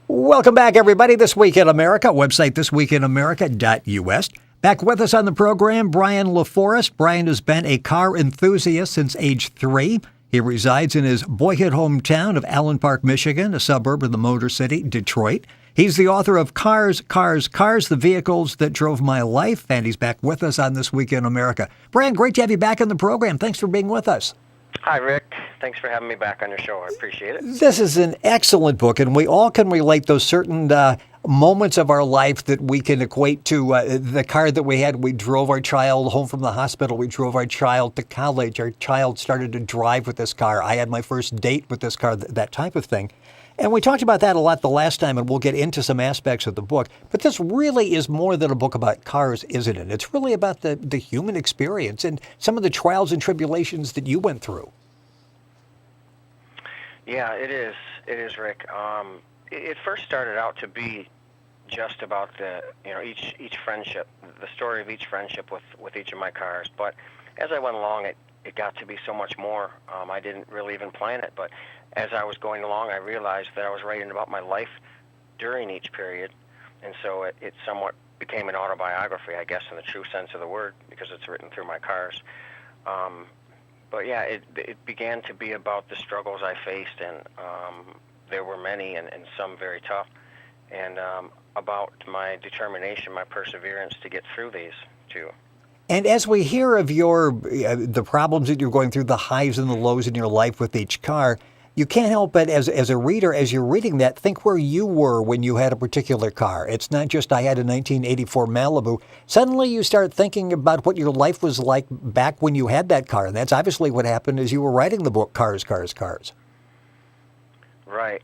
Welcome back, everybody. This Week in America, website thisweekinamerica.us. Back with us on the program, Brian LaForest. Brian has been a car enthusiast since age 3. He resides in his boyhood hometown of Allen Park, Michigan, a suburb of the Motor City, Detroit. He's the author of Cars, Cars, Cars, the Vehicles That Drove My Life, and he's back with us on This Week in America. Brian, great to have you back on the program. Thanks for being with us. Hi, Rick. Thanks for having me back on your show. I appreciate it. This is an excellent book, and we all can relate those certain moments of our life that we can equate to the car that we had. We drove our child home from the hospital. We drove our child to college. Our child started to drive with this car. I had my first date with this car, that type of thing. And we talked about that a lot the last time, and we'll get into some aspects of the book. But this really is more than a book about cars, isn't it? It's really about the human experience and some of the trials and tribulations that you went through. Yeah, it is. It is, Rick. It first started out to be just about each friendship, the story of each friendship with each of my cars. But as I went along, it got to be so much more. I didn't really even plan it, but as I was going along, I realized that I was writing about my life during each period, and so it somewhat became an autobiography, I guess, in the true sense of the word, because it's written through my cars. But yeah, it began to be about the struggles I faced, and there were many, and some very tough, and about my determination, my perseverance to get through these too. And as we hear of the problems that you're going through, the highs and the lows in your life with each car, you can't help but, as a reader, as you're reading that, think where you were when you had a particular car. It's not just, I had a 1984 Malibu. Suddenly you start thinking about what your life was like back when you had that car. And that's obviously what happened as you were writing the book, Cars, Cars, Cars. Right.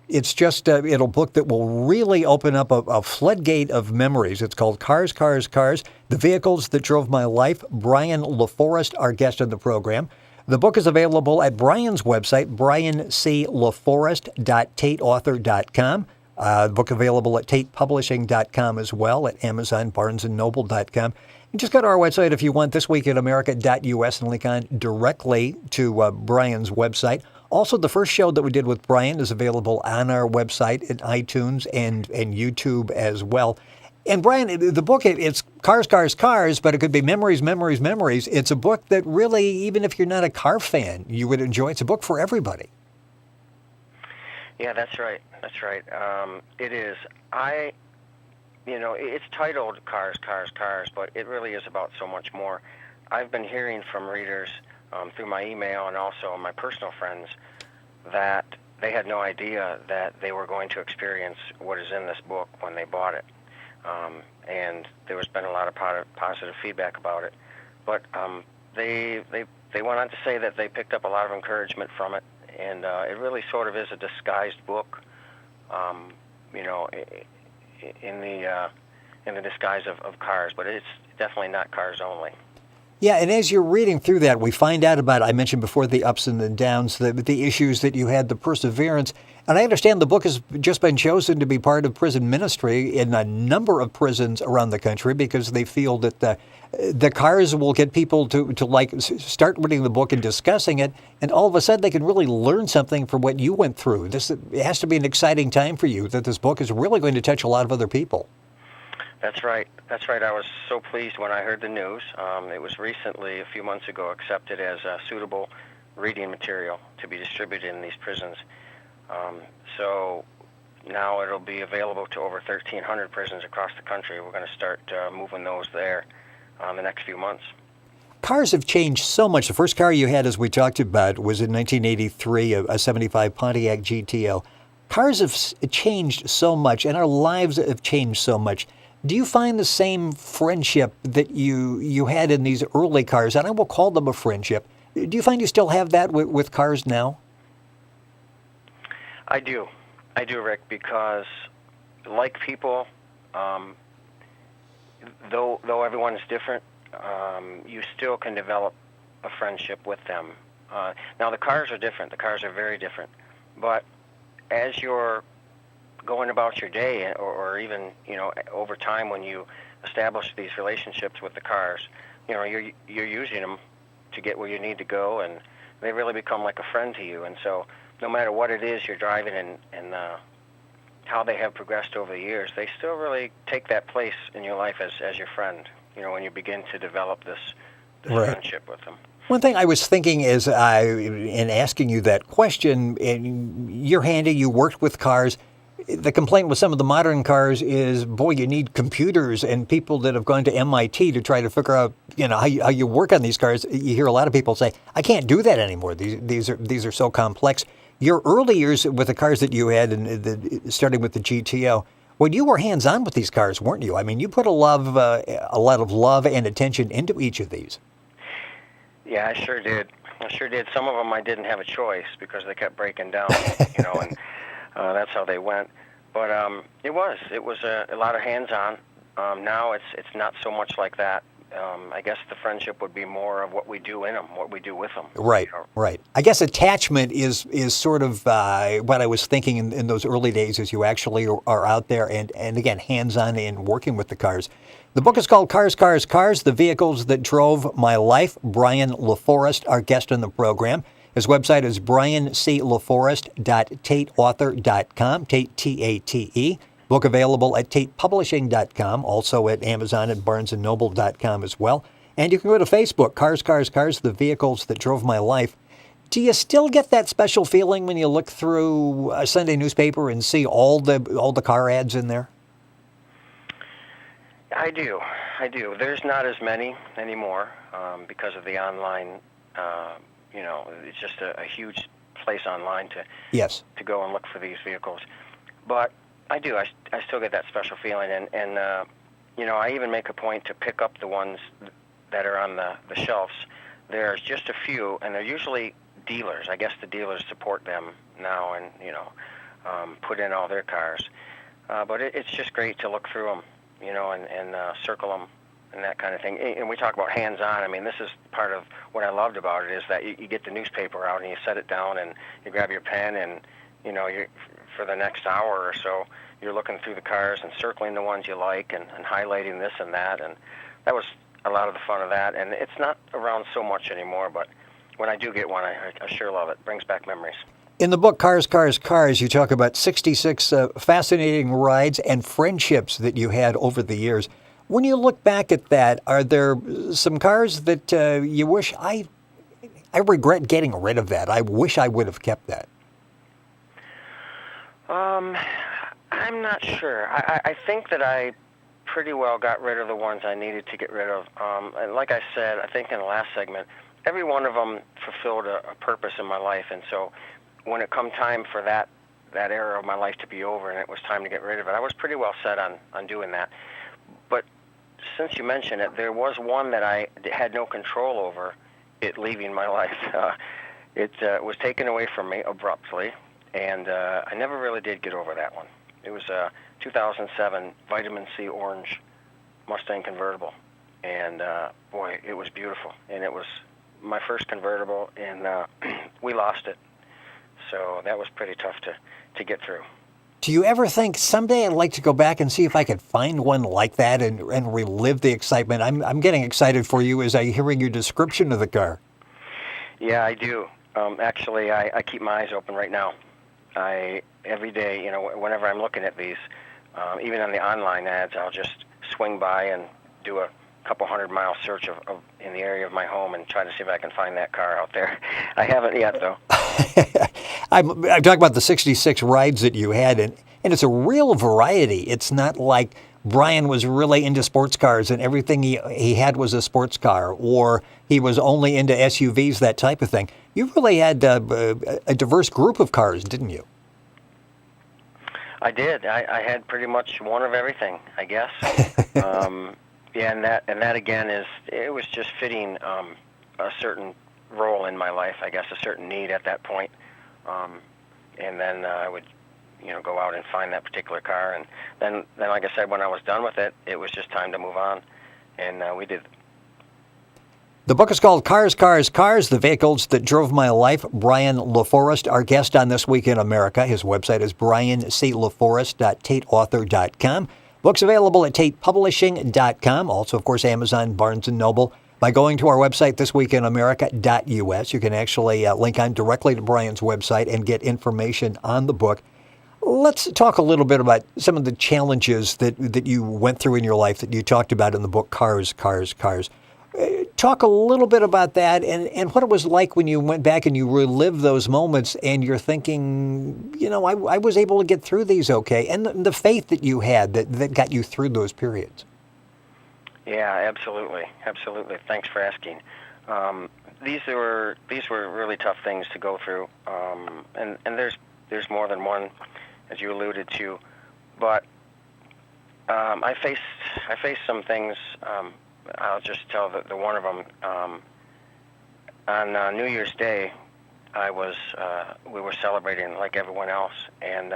It's just a book that will really open up a floodgate of memories. It's called Cars, Cars, Cars, the Vehicles That Drove My Life. Brian LaForest, our guest on the program. The book is available at Brian's website, brianclaforest.tateauthor.com. The book available at tatepublishing.com as well, at Amazon, barnesandnoble.com. And just go to our website if you want, thisweekinamerica.us, and link on directly to Brian's website. Also, the first show that we did with Brian is available on our website at iTunes and YouTube as well. And Brian, the book, it's Cars, Cars, Cars, but it could be memories, memories, memories. It's a book that really, even if you're not a car fan, you would enjoy. It's a book for everybody. Yeah, that's right. It is. It's titled Cars, Cars, Cars, but it really is about so much more. I've been hearing from readers through my email and also my personal friends that they had no idea that they were going to experience what is in this book when they bought it. And there's been a lot of positive feedback about it. But they went on to say that they picked up a lot of encouragement from it, and it really sort of is a disguised book, in the disguise of cars. But it's definitely not cars only. Yeah, and as you're reading through that, we find out about, I mentioned before, the ups and the downs, the issues that you had, the perseverance. And I understand the book has just been chosen to be part of prison ministry in a number of prisons around the country because they feel that the cars will get people to start reading the book and discussing it, and all of a sudden they can really learn something from what you went through. It has to be an exciting time for you that this book is really going to touch a lot of other people. That's right. I was so pleased when I heard the news. It was recently, a few months ago, accepted as suitable reading material to be distributed in these prisons. So now it'll be available to over 1,300 prisons across the country. We're going to start moving those there the next few months. Cars have changed so much. The first car you had, as we talked about, was in 1983, a 75 Pontiac GTO. Cars have changed so much, and our lives have changed so much. Do you find the same friendship that you had in these early cars, and I will call them a friendship, do you find you still have that with cars now? I do, Rick, because like people, though everyone's different, you still can develop a friendship with them. Now the cars are different. The cars are very different. But as you're going about your day, or even over time when you establish these relationships with the cars, you're using them to get where you need to go, and they really become like a friend to you. And so no matter what it is you're driving and how they have progressed over the years, they still really take that place in your life as your friend. When you begin to develop this Right. friendship with them. One thing I was thinking is, in asking you that question, you're handy, you worked with cars. The complaint with some of the modern cars is, boy, you need computers, and people that have gone to MIT to try to figure out, how you work on these cars. You hear a lot of people say, I can't do that anymore. These are so complex. Your early years with the cars that you had, and starting with the GTO, when you were hands-on with these cars, weren't you? I mean, you put a lot of love and attention into each of these. Yeah, I sure did. Some of them I didn't have a choice because they kept breaking down, and that's how they went. But it was a lot of hands-on. Now it's not so much like that. I guess the friendship would be more of what we do in them, what we do with them. Right, right. I guess attachment is sort of what I was thinking in those early days as you actually are out there and again, hands-on in working with the cars. The book is called Cars, Cars, Cars, The Vehicles That Drove My Life. Brian LaForest, our guest on the program. His website is brianclaforest.tateauthor.com, Tate, T-A-T-E. Book available at tatepublishing.com, also at Amazon and barnesandnoble.com as well. And you can go to Facebook, Cars, Cars, Cars, The Vehicles That Drove My Life. Do you still get that special feeling when you look through a Sunday newspaper and see all the car ads in there? I do. There's not as many anymore because of the online. It's just a huge place online to go and look for these vehicles. But I do. I still get that special feeling, and I even make a point to pick up the ones that are on the shelves. There's just a few, and they're usually dealers. I guess the dealers support them now, and put in all their cars. But it's just great to look through them. And circle them and that kind of thing. And we talk about hands-on. I mean, this is part of what I loved about it is that you get the newspaper out and you set it down and you grab your pen and, you for the next hour or so, you're looking through the cars and circling the ones you like and highlighting this and that. And that was a lot of the fun of that. And it's not around so much anymore, but when I do get one, I sure love it. It brings back memories. In the book, Cars, Cars, Cars, you talk about 66 fascinating rides and friendships that you had over the years. When you look back at that, are there some cars that you wish, I regret getting rid of that. I wish I would have kept that. I'm not sure. I think that I pretty well got rid of the ones I needed to get rid of. And like I said, I think in the last segment, every one of them fulfilled a purpose in my life. And so when it come time for that era of my life to be over and it was time to get rid of it, I was pretty well set on doing that. But since you mentioned it, there was one that I had no control over it leaving my life. It was taken away from me abruptly, and I never really did get over that one. It was a 2007 Vitamin C orange Mustang convertible, and boy, it was beautiful. And it was my first convertible, and we lost it. So that was pretty tough to get through. Do you ever think someday I'd like to go back and see if I could find one like that and relive the excitement? I'm getting excited for you as I'm hearing your description of the car. Yeah, I do. Actually, I keep my eyes open right now. Every day, whenever I'm looking at these, even on the online ads, I'll just swing by and do a couple 100-mile search of in the area of my home and try to see if I can find that car out there. I haven't yet, though. I'm talking about the 66 rides that you had, and it's a real variety. It's not like Brian was really into sports cars and everything he had was a sports car, or he was only into SUVs, that type of thing. You really had a diverse group of cars, didn't you? I did. I had pretty much one of everything, I guess. Yeah, and that again it was just fitting a certain role in my life, I guess, a certain need at that point. And then I would, go out and find that particular car, and then like I said, when I was done with it, it was just time to move on, and we did. The book is called Cars, Cars, Cars, The Vehicles That Drove My Life. Brian LaForest, our guest on This Week in America. His website is brianclaforest.tateauthor.com. Books available at tatepublishing.com. Also, of course, Amazon, Barnes & Noble. By going to our website, thisweekinamerica.us, you can actually link on directly to Brian's website and get information on the book. Let's talk a little bit about some of the challenges that you went through in your life that you talked about in the book, Cars, Cars, Cars. Talk a little bit about that and what it was like when you went back and you relived those moments and you're thinking, I was able to get through these okay, and the faith that you had that got you through those periods. Yeah, absolutely. Thanks for asking. These were really tough things to go through, and there's more than one, as you alluded to, but I faced some things. I'll just tell the one of them. On New Year's Day, we were celebrating like everyone else, and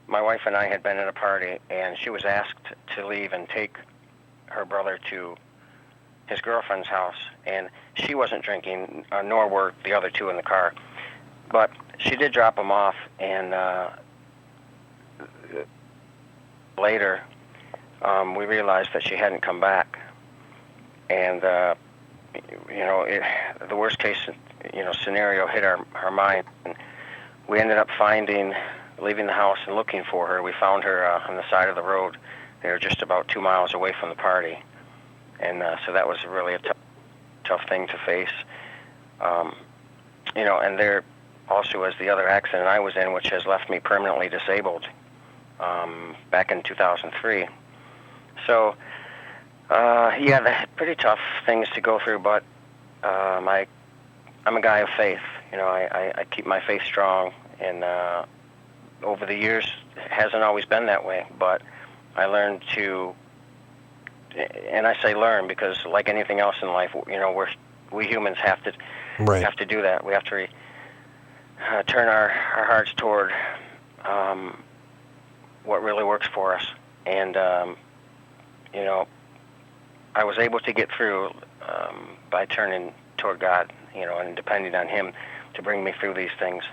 my wife and I had been at a party, and she was asked to leave and take her brother to his girlfriend's house, and she wasn't drinking, nor were the other two in the car, but she did drop him off, and later we realized that she hadn't come back, and the worst case scenario hit our mind, and we ended up leaving the house and looking for her. We found her on the side of the road. They were just about 2 miles away from the party, and so that was really a tough thing to face. And there also was the other accident I was in, which has left me permanently disabled back in 2003. So, they're pretty tough things to go through, but I'm a guy of faith. I keep my faith strong, and over the years, it hasn't always been that way, but I learned to, and I say learn because like anything else in life, we humans have to do that. We have to turn our hearts toward what really works for us. And, I was able to get through by turning toward God, and depending on Him to bring me through these things.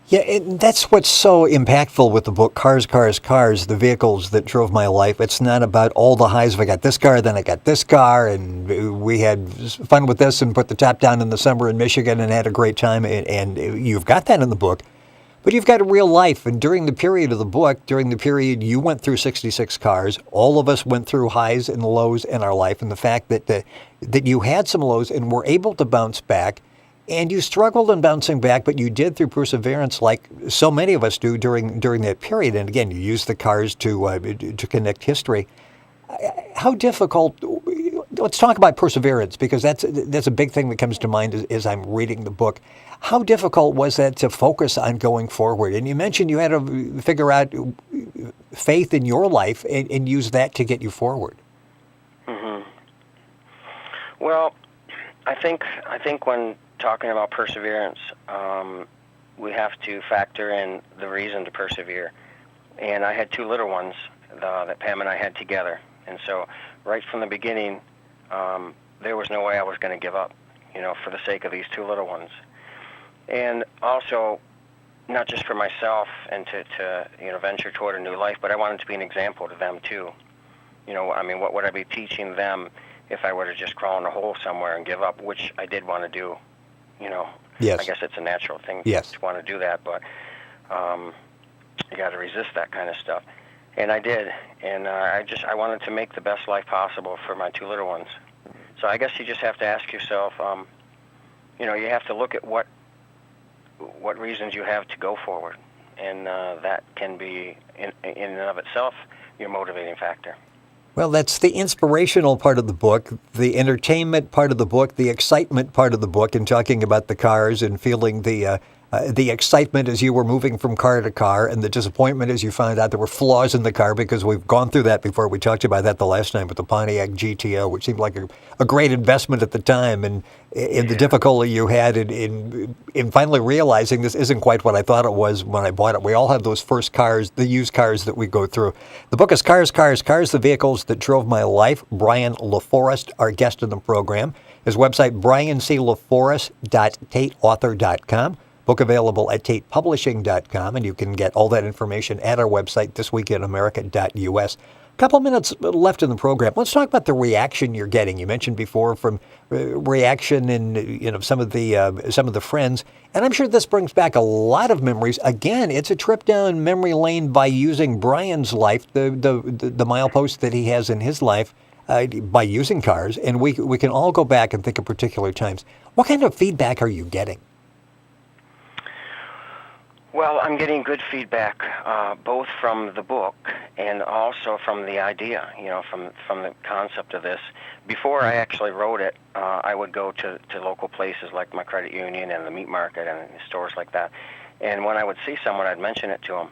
Yeah, and that's what's so impactful with the book, Cars, Cars, Cars, the vehicles that drove my life. It's not about all the highs of I got this car, then I got this car, and we had fun with this and put the top down in the summer in Michigan and had a great time, and you've got that in the book. But you've got a real life, and during the period of the book, during the period you went through 66 cars, all of us went through highs and lows in our life, and the fact that you had some lows and were able to bounce back, and you struggled in bouncing back, but you did through perseverance like so many of us do during that period. And again, you used the cars to connect history. How difficult, let's talk about perseverance, because that's a big thing that comes to mind as I'm reading the book. How difficult was that to focus on going forward? And you mentioned you had to figure out faith in your life and use that to get you forward. Mm-hmm. Well, I think when talking about perseverance, we have to factor in the reason to persevere. And I had two little ones that Pam and I had together. And so right from the beginning, there was no way I was going to give up, for the sake of these two little ones. And also, not just for myself and to venture toward a new life, but I wanted to be an example to them too. What would I be teaching them if I were to just crawl in a hole somewhere and give up, which I did want to do. Yes. I guess it's a natural thing yes. to want to do that, but you got to resist that kind of stuff. And I did, and I wanted to make the best life possible for my two little ones. So I guess you just have to ask yourself, you have to look at what reasons you have to go forward, and that can be, in and of itself, your motivating factor. Well, that's the inspirational part of the book, the entertainment part of the book, the excitement part of the book, and talking about the cars and feeling the excitement as you were moving from car to car, and the disappointment as you found out there were flaws in the car, because we've gone through that before. We talked about that the last time with the Pontiac GTO, which seemed like a great investment at the time, and in the difficulty you had in finally realizing this isn't quite what I thought it was when I bought it. We all have those first cars, the used cars that we go through. The book is Cars, Cars, Cars, the Vehicles That Drove My Life. Brian LaForest, our guest in the program. His website, brianclaforest.tateauthor.com. Book available at tatepublishing.com, and you can get all that information at our website, thisweekinamerica.us. Couple minutes left in the program. Let's talk about the reaction you're getting. You mentioned before from reaction in some of the friends, and I'm sure this brings back a lot of memories. Again, it's a trip down memory lane by using Brian's life, the milepost that he has in his life, by using cars, and we can all go back and think of particular times. What kind of feedback are you getting? Well, I'm getting good feedback, both from the book and also from the idea, from the concept of this. Before I actually wrote it, I would go to local places like my credit union and the meat market and stores like that. And when I would see someone, I'd mention it to them.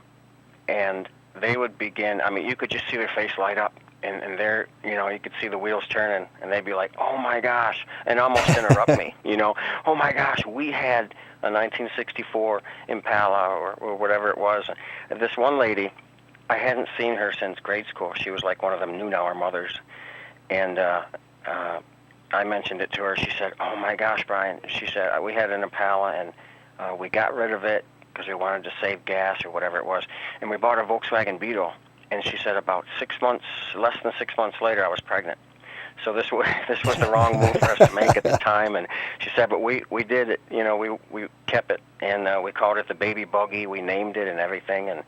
And they would begin, you could just see their face light up. And they're, you could see the wheels turning, and they'd be like, "Oh my gosh," and almost interrupt me, "Oh my gosh, we had a 1964 Impala or whatever it was." And this one lady, I hadn't seen her since grade school. She was like one of them noon hour mothers, and I mentioned it to her. She said, "Oh my gosh, Brian," she said, "we had an Impala, and we got rid of it because we wanted to save gas or whatever it was, and we bought a Volkswagen Beetle." And she said about less than 6 months later, I was pregnant. So this was the wrong move for us to make at the time. And she said, but we did it. We kept it, and we called it the baby buggy. We named it and everything. And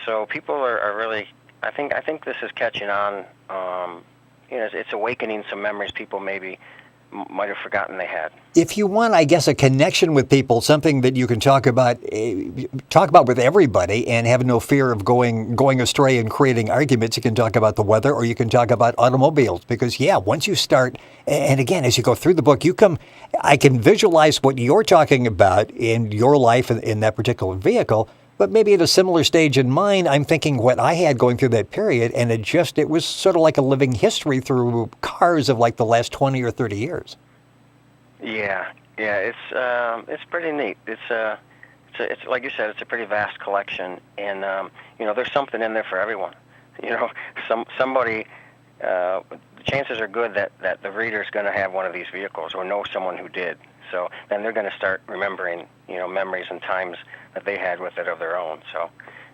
so people are really. I think this is catching on. It's awakening some memories people maybe might have forgotten they had. If you want, I guess, a connection with people, something that you can talk about with everybody and have no fear of going astray and creating arguments, you can talk about the weather or you can talk about automobiles. Because, once you start, and again, as you go through the book, I can visualize what you're talking about in your life in that particular vehicle. But maybe at a similar stage in mine, I'm thinking what I had going through that period, and it was sort of like a living history through cars of like the last 20 or 30 years. Yeah, it's pretty neat. It's like you said, it's a pretty vast collection, and there's something in there for everyone. Somebody. The chances are good that the reader's going to have one of these vehicles or know someone who did. So then they're going to start remembering, memories and times that they had with it of their own. So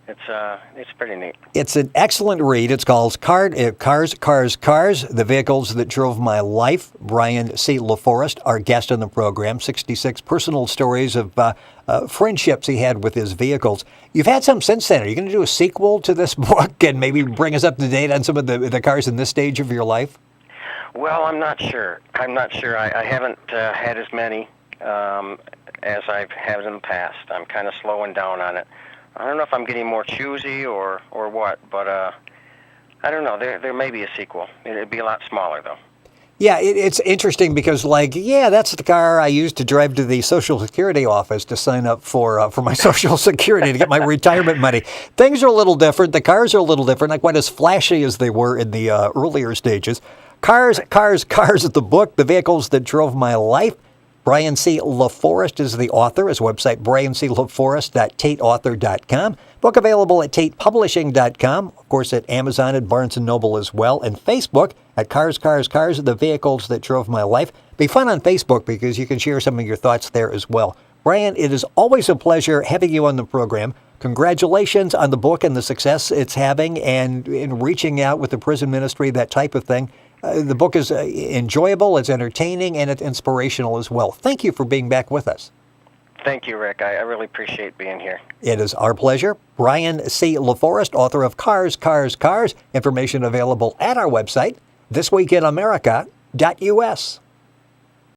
it's pretty neat. It's an excellent read. It's called Cars, The Vehicles That Drove My Life. Brian C. LaForest, our guest on the program, 66 personal stories of friendships he had with his vehicles. You've had some since then. Are you going to do a sequel to this book and maybe bring us up to date on some of the cars in this stage of your life? Well, I'm not sure. I haven't had as many as I've had in the past. I'm kind of slowing down on it. I don't know if I'm getting more choosy or what, but I don't know. There may be a sequel. It'd be a lot smaller, though. Yeah, it's interesting because, that's the car I used to drive to the Social Security office to sign up for my Social Security to get my retirement money. Things are a little different. The cars are a little different, not quite as flashy as they were in the earlier stages. Cars, the book, The Vehicles That Drove My Life. Brian C. LaForest is the author. His website, brianclaforest.tateauthor.com. Book available at tatepublishing.com. Of course, at Amazon and Barnes & Noble as well. And Facebook at Cars, The Vehicles That Drove My Life. Be fun on Facebook because you can share some of your thoughts there as well. Brian, it is always a pleasure having you on the program. Congratulations on the book and the success it's having and in reaching out with the prison ministry, that type of thing. The book is enjoyable, it's entertaining, and it's inspirational as well. Thank you for being back with us. Thank you, Rick. I really appreciate being here. It is our pleasure. Brian C. LaForest, author of Cars. Information available at our website, thisweekinamerica.us.